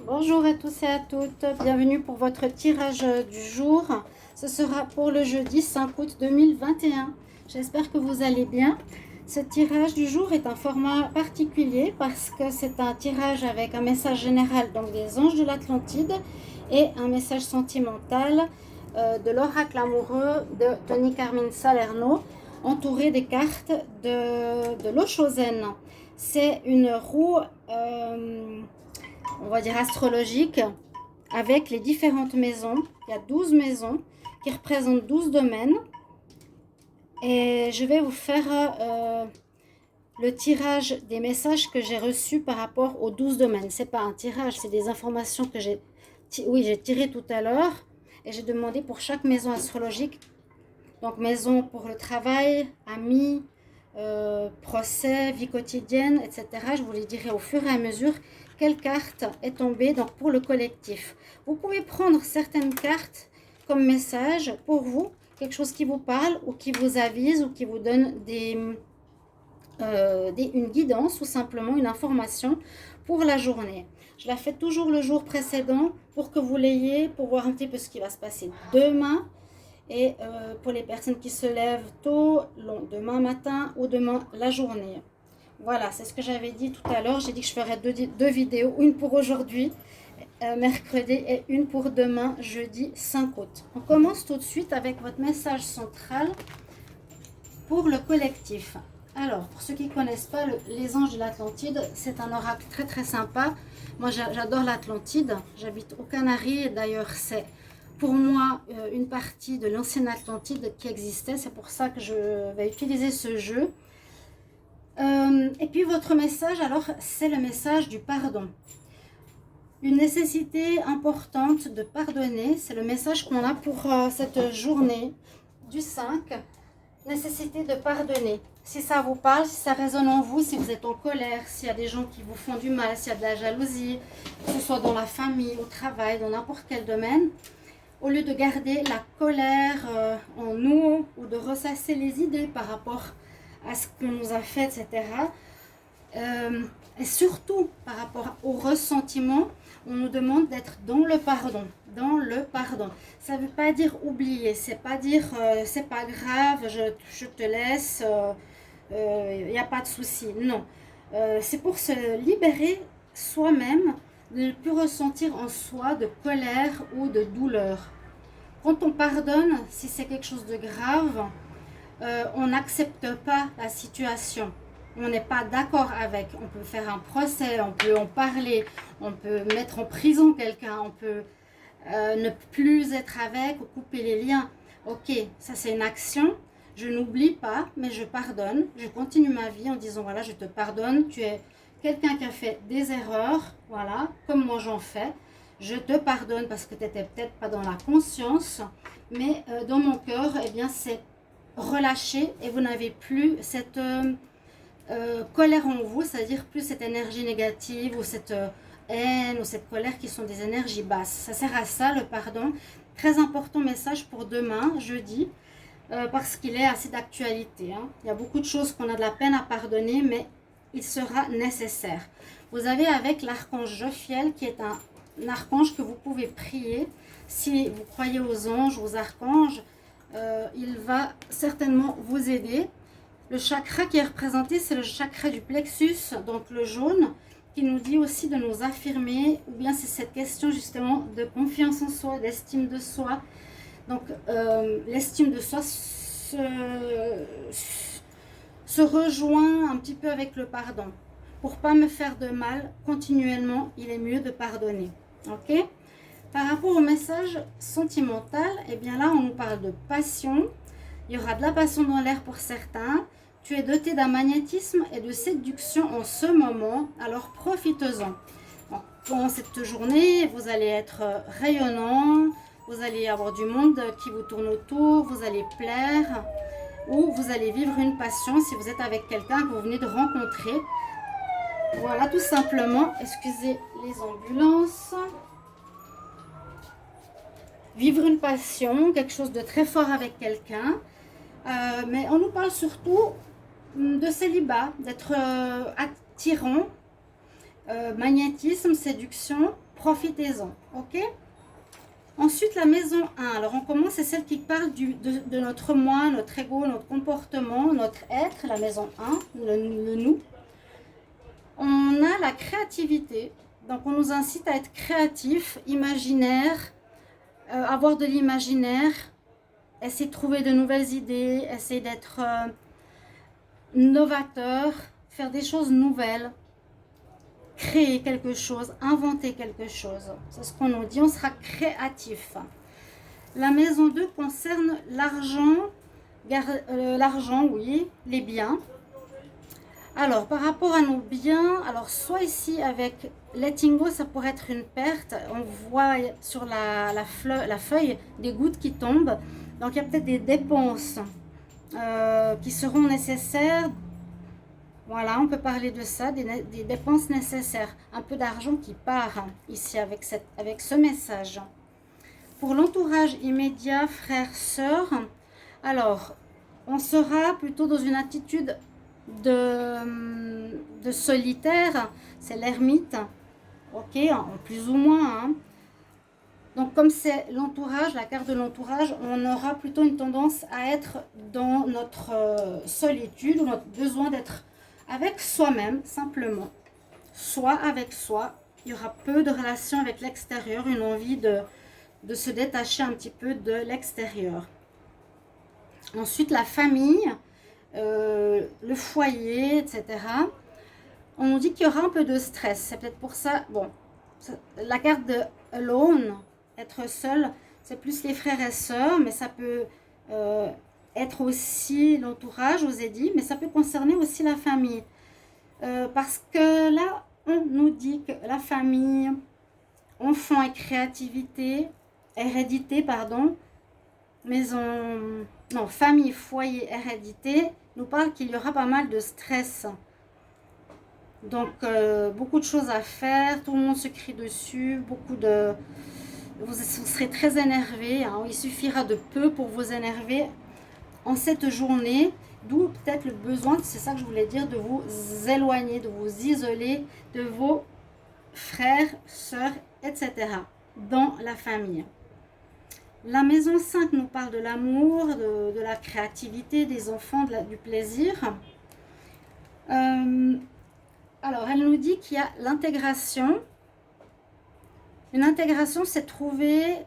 Bonjour à tous et à toutes, bienvenue pour votre tirage du jour. Ce sera pour le jeudi 5 août 2021. J'espère que vous allez bien. Ce tirage du jour est un format particulier parce que c'est un tirage avec un message général donc des anges de l'Atlantide et un message sentimental de l'oracle amoureux de Tony Carmine Salerno, entouré des cartes de l'eau Chosen. C'est une roue on va dire astrologique, avec les différentes maisons. Il y a 12 maisons qui représentent 12 domaines. Et je vais vous faire le tirage des messages que j'ai reçus par rapport aux 12 domaines. Ce n'est pas un tirage, c'est des informations que j'ai tirées tout à l'heure. Et j'ai demandé pour chaque maison astrologique, donc maison pour le travail, amis, procès, vie quotidienne, etc. Je vous les dirai au fur et à mesure quelle carte est tombée donc pour le collectif. Vous pouvez prendre certaines cartes comme message pour vous, quelque chose qui vous parle ou qui vous avise ou qui vous donne une guidance ou simplement une information pour la journée. Je la fais toujours le jour précédent pour que vous l'ayez, pour voir un petit peu ce qui va se passer demain. Et pour les personnes qui se lèvent tôt, demain matin ou demain la journée. Voilà, c'est ce que j'avais dit tout à l'heure. J'ai dit que je ferais deux vidéos, une pour aujourd'hui, mercredi, et une pour demain, jeudi 5 août. On commence tout de suite avec votre message central pour le collectif. Alors, pour ceux qui ne connaissent pas, les anges de l'Atlantide, c'est un oracle très très sympa. Moi, j'adore l'Atlantide. J'habite aux Canaries. D'ailleurs, c'est pour moi une partie de l'ancienne Atlantide qui existait. C'est pour ça que je vais utiliser ce jeu. Et puis, votre message, alors, c'est le message du pardon. Une nécessité importante de pardonner. C'est le message qu'on a pour cette journée du 5. Nécessité de pardonner. Si ça vous parle, si ça résonne en vous, si vous êtes en colère, s'il y a des gens qui vous font du mal, s'il y a de la jalousie, que ce soit dans la famille, au travail, dans n'importe quel domaine, au lieu de garder la colère en nous ou de ressasser les idées par rapport à ce qu'on nous a fait, etc. Et surtout par rapport au ressentiment, on nous demande d'être dans le pardon. Dans le pardon. Ça ne veut pas dire oublier, c'est pas dire c'est pas grave, je te laisse, il n'y a pas de souci. Non, c'est pour se libérer soi-même, de ne plus ressentir en soi de colère ou de douleur. Quand on pardonne, si c'est quelque chose de grave, on n'accepte pas la situation. On n'est pas d'accord avec. On peut faire un procès, on peut en parler, on peut mettre en prison quelqu'un, on peut ne plus être avec ou couper les liens. Ok, ça c'est une action. Je n'oublie pas, mais je pardonne. Je continue ma vie en disant voilà, je te pardonne. Tu es quelqu'un qui a fait des erreurs, voilà, comme moi j'en fais. Je te pardonne parce que tu n'étais peut-être pas dans la conscience, mais dans mon cœur, eh bien, c'est relâché et vous n'avez plus cette colère en vous, c'est-à-dire plus cette énergie négative ou cette haine ou cette colère qui sont des énergies basses. Ça sert à ça, le pardon. Très important message pour demain, jeudi, parce qu'il est assez d'actualité. Il y a beaucoup de choses qu'on a de la peine à pardonner, mais il sera nécessaire. Vous avez avec l'archange Jophiel, qui est un archange que vous pouvez prier. Si vous croyez aux anges, aux archanges, il va certainement vous aider. Le chakra qui est représenté, c'est le chakra du plexus, donc le jaune, qui nous dit aussi de nous affirmer, ou bien c'est cette question justement de confiance en soi, d'estime de soi. Donc l'estime de soi se rejoint un petit peu avec le pardon. Pour pas me faire de mal continuellement, il est mieux de pardonner. Ok ? Par rapport au message sentimental, eh bien là on nous parle de passion. Il y aura de la passion dans l'air pour certains. Tu es doté d'un magnétisme et de séduction en ce moment, alors profite-en. Pendant cette journée, vous allez être rayonnant, vous allez avoir du monde qui vous tourne autour, vous allez plaire, ou vous allez vivre une passion si vous êtes avec quelqu'un que vous venez de rencontrer. Voilà, tout simplement, excusez les ambulances. Vivre une passion, quelque chose de très fort avec quelqu'un. Mais on nous parle surtout de célibat, d'être attirant, magnétisme, séduction, profitez-en, ok? Ensuite, la maison 1. Alors, on commence, c'est celle qui parle de notre moi, notre ego, notre comportement, notre être, la maison 1, le nous. On a la créativité. Donc, on nous incite à être créatif, imaginaire, avoir de l'imaginaire, essayer de trouver de nouvelles idées, essayer d'être novateur, faire des choses nouvelles, créer quelque chose, inventer quelque chose. C'est ce qu'on nous dit, on sera créatif. La maison 2 concerne l'argent, oui, les biens. Alors, par rapport à nos biens, alors soit ici avec letting go, ça pourrait être une perte. On voit sur la feuille des gouttes qui tombent. Donc, il y a peut-être des dépenses qui seront nécessaires. Voilà, on peut parler de ça, des dépenses nécessaires. Un peu d'argent qui part ici avec ce message. Pour l'entourage immédiat, frères, sœurs, alors, on sera plutôt dans une attitude de solitaire, c'est l'ermite, ok, en plus ou moins. Hein. Donc, comme c'est l'entourage, la carte de l'entourage, on aura plutôt une tendance à être dans notre solitude ou notre besoin d'être avec soi-même, simplement. Soit avec soi, il y aura peu de relations avec l'extérieur, une envie de se détacher un petit peu de l'extérieur. Ensuite, la famille, le foyer, etc. On nous dit qu'il y aura un peu de stress. C'est peut-être pour ça, bon, la carte de alone, être seul, c'est plus les frères et sœurs, mais ça peut être aussi l'entourage, je vous ai dit, mais ça peut concerner aussi la famille. Parce que là, on nous dit que la famille, enfant et créativité, hérédité, pardon, famille, foyer, hérédité, nous parle qu'il y aura pas mal de stress. Donc, beaucoup de choses à faire, tout le monde se crie dessus, vous serez très énervé, hein. Il suffira de peu pour vous énerver en cette journée, d'où peut-être le besoin, c'est ça que je voulais dire, de vous éloigner, de vous isoler de vos frères, sœurs, etc. dans la famille. La maison 5 nous parle de l'amour, de la créativité des enfants, du plaisir. Alors, elle nous dit qu'il y a l'intégration. Une intégration, c'est trouver...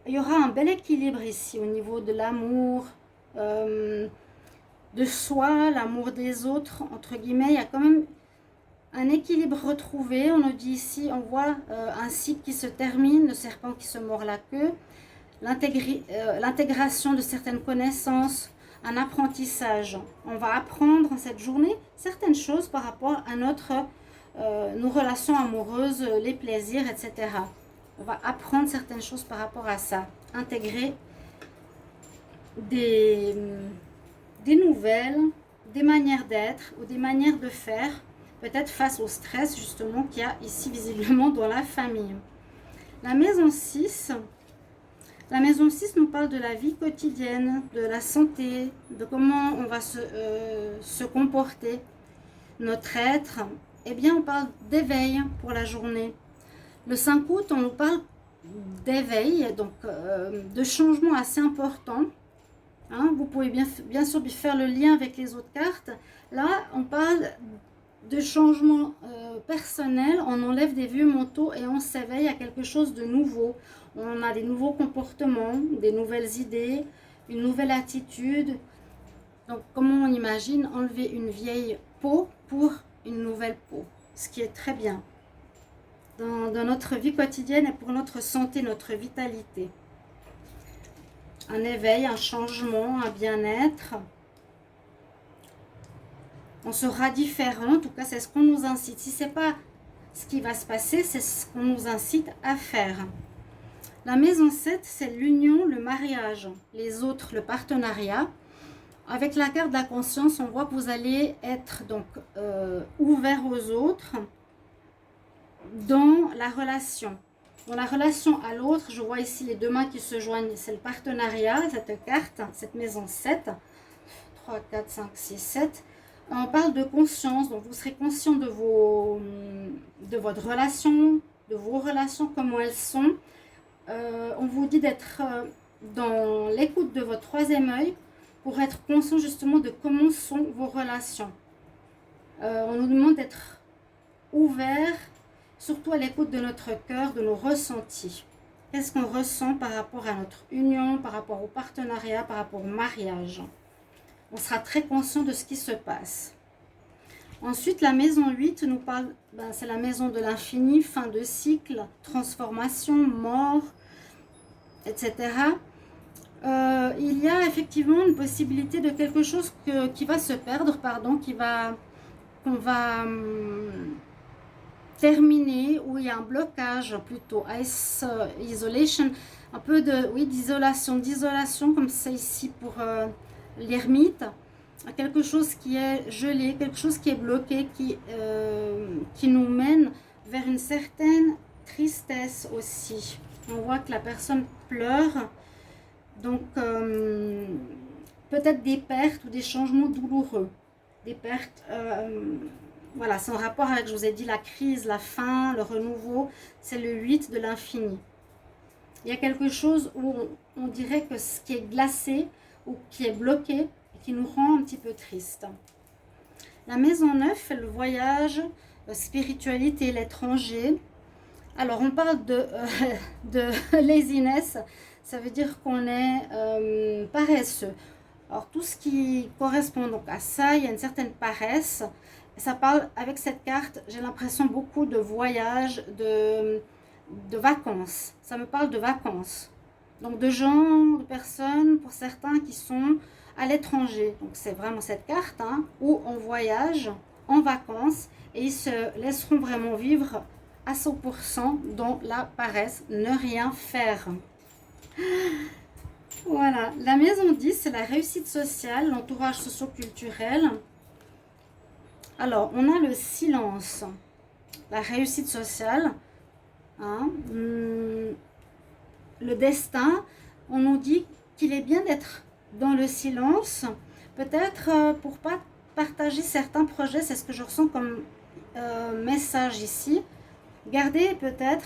Il y aura un bel équilibre ici au niveau de l'amour, de soi, l'amour des autres, entre guillemets. Il y a quand même un équilibre retrouvé. On nous dit ici, on voit un cycle qui se termine, le serpent qui se mord la queue. L'intégration de certaines connaissances, un apprentissage. On va apprendre en cette journée certaines choses par rapport à nos relations amoureuses, les plaisirs, etc. On va apprendre certaines choses par rapport à ça. Intégrer des nouvelles, des manières d'être ou des manières de faire, peut-être face au stress justement qu'il y a ici visiblement dans la famille. La maison 6... La maison 6 nous parle de la vie quotidienne, de la santé, de comment on va se comporter, notre être. Eh bien, on parle d'éveil pour la journée. Le 5 août, on nous parle d'éveil, donc de changements assez importants. Hein, vous pouvez bien sûr faire le lien avec les autres cartes. Là, on parle de changements personnels, on enlève des vieux manteaux et on s'éveille à quelque chose de nouveau. On a des nouveaux comportements, des nouvelles idées, une nouvelle attitude. Donc, comment on imagine enlever une vieille peau pour une nouvelle peau, ce qui est très bien dans notre vie quotidienne et pour notre santé, notre vitalité. Un éveil, un changement, un bien-être. On sera différent, en tout cas c'est ce qu'on nous incite. Si ce n'est pas ce qui va se passer, c'est ce qu'on nous incite à faire. La maison 7, c'est l'union, le mariage. Les autres, le partenariat. Avec la carte de la conscience, on voit que vous allez être donc ouvert aux autres dans la relation. Dans la relation à l'autre, je vois ici les deux mains qui se joignent, c'est le partenariat, cette carte, cette maison 7. 3, 4, 5, 6, 7. On parle de conscience, donc vous serez conscient de votre relation, de vos relations, comment elles sont. On vous dit d'être dans l'écoute de votre troisième œil pour être conscient justement de comment sont vos relations. On nous demande d'être ouvert, surtout à l'écoute de notre cœur, de nos ressentis. Qu'est-ce qu'on ressent par rapport à notre union, par rapport au partenariat, par rapport au mariage. On sera très conscient de ce qui se passe. Ensuite, la maison 8 nous parle, c'est la maison de l'infini, fin de cycle, transformation, mort, etc. Il y a effectivement une possibilité de quelque chose qui va se perdre, qu'on va terminer, où il y a un blocage plutôt, isolation, un peu d'isolation, comme c'est ici pour l'ermite. Quelque chose qui est gelé, quelque chose qui est bloqué, qui nous mène vers une certaine tristesse aussi. On voit que la personne pleure, donc peut-être des pertes ou des changements douloureux, des pertes, voilà, c'est en rapport avec, je vous ai dit, la crise, la fin, le renouveau, c'est le 8 de l'infini. Il y a quelque chose où on dirait que ce qui est glacé ou qui est bloqué, qui nous rend un petit peu triste. La maison 9, le voyage, spiritualité, l'étranger. Alors, on parle de laziness, ça veut dire qu'on est paresseux. Alors, tout ce qui correspond donc à ça, il y a une certaine paresse. Ça parle, avec cette carte, j'ai l'impression beaucoup de voyages, de vacances. Ça me parle de vacances. Donc, de gens, de personnes, pour certains, qui sont à l'étranger. Donc c'est vraiment cette carte où on voyage en vacances et ils se laisseront vraiment vivre à 100% dans la paresse, ne rien faire. Voilà, la maison 10, c'est la réussite sociale, l'entourage socio-culturel. Alors, on a le silence, la réussite sociale, le destin. On nous dit qu'il est bien d'être dans le silence, peut-être pour pas partager certains projets, c'est ce que je ressens comme message ici. Gardez peut-être,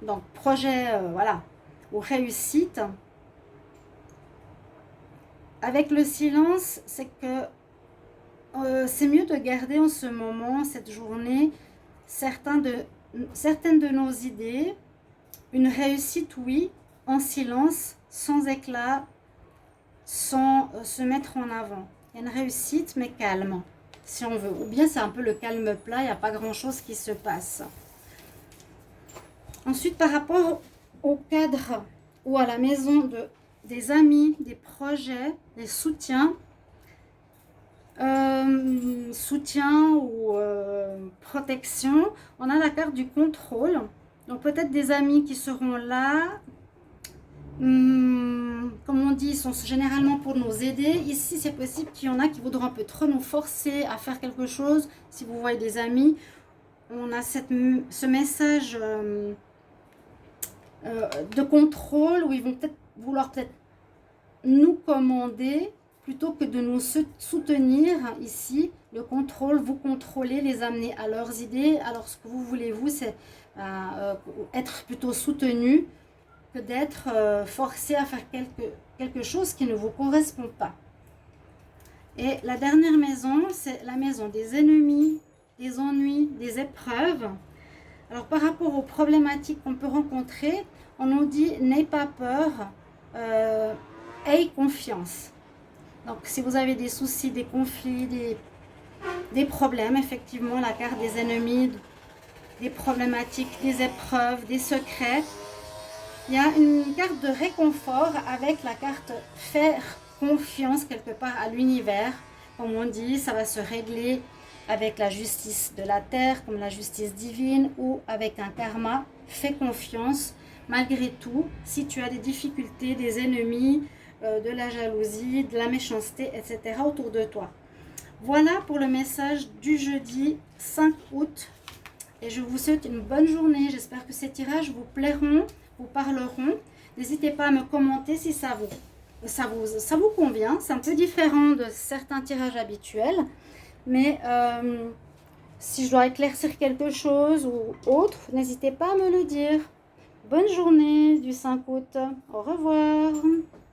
donc projet, voilà, ou réussite. Avec le silence, c'est que c'est mieux de garder en ce moment, cette journée, certaines de nos idées, une réussite, oui, en silence, sans éclat, sans se mettre en avant. Il y a une réussite, mais calme, si on veut. Ou bien c'est un peu le calme plat, il n'y a pas grand-chose qui se passe. Ensuite, par rapport au cadre ou à la maison des amis, des projets, des soutiens, soutien ou protection, on a la carte du contrôle. Donc peut-être des amis qui seront là, comme on dit, ils sont généralement pour nous aider. Ici, c'est possible qu'il y en a qui voudront peut-être nous forcer à faire quelque chose. Si vous voyez des amis, on a ce message de contrôle où ils vont peut-être vouloir nous commander plutôt que de nous soutenir. Ici, le contrôle, vous contrôler, les amener à leurs idées. Alors, ce que vous voulez, vous, c'est être plutôt soutenu que d'être forcé à faire quelque chose qui ne vous correspond pas. Et la dernière maison, c'est la maison des ennemis, des ennuis, des épreuves. Alors, par rapport aux problématiques qu'on peut rencontrer, on nous dit « n'aie pas peur, aie confiance ». Donc, si vous avez des soucis, des conflits, des problèmes, effectivement, la carte des ennemis, des problématiques, des épreuves, des secrets. Il y a une carte de réconfort avec la carte faire confiance quelque part à l'univers. Comme on dit, ça va se régler avec la justice de la terre, comme la justice divine, ou avec un karma. Fais confiance malgré tout. Si tu as des difficultés, des ennemis, de la jalousie, de la méchanceté, etc. autour de toi. Voilà pour le message du jeudi 5 août. Et je vous souhaite une bonne journée. J'espère que ces tirages vous plairont, vous parleront. N'hésitez pas à me commenter si ça vous convient. C'est un peu différent de certains tirages habituels. Mais Si je dois éclaircir quelque chose ou autre, n'hésitez pas à me le dire. Bonne journée du 5 août. Au revoir.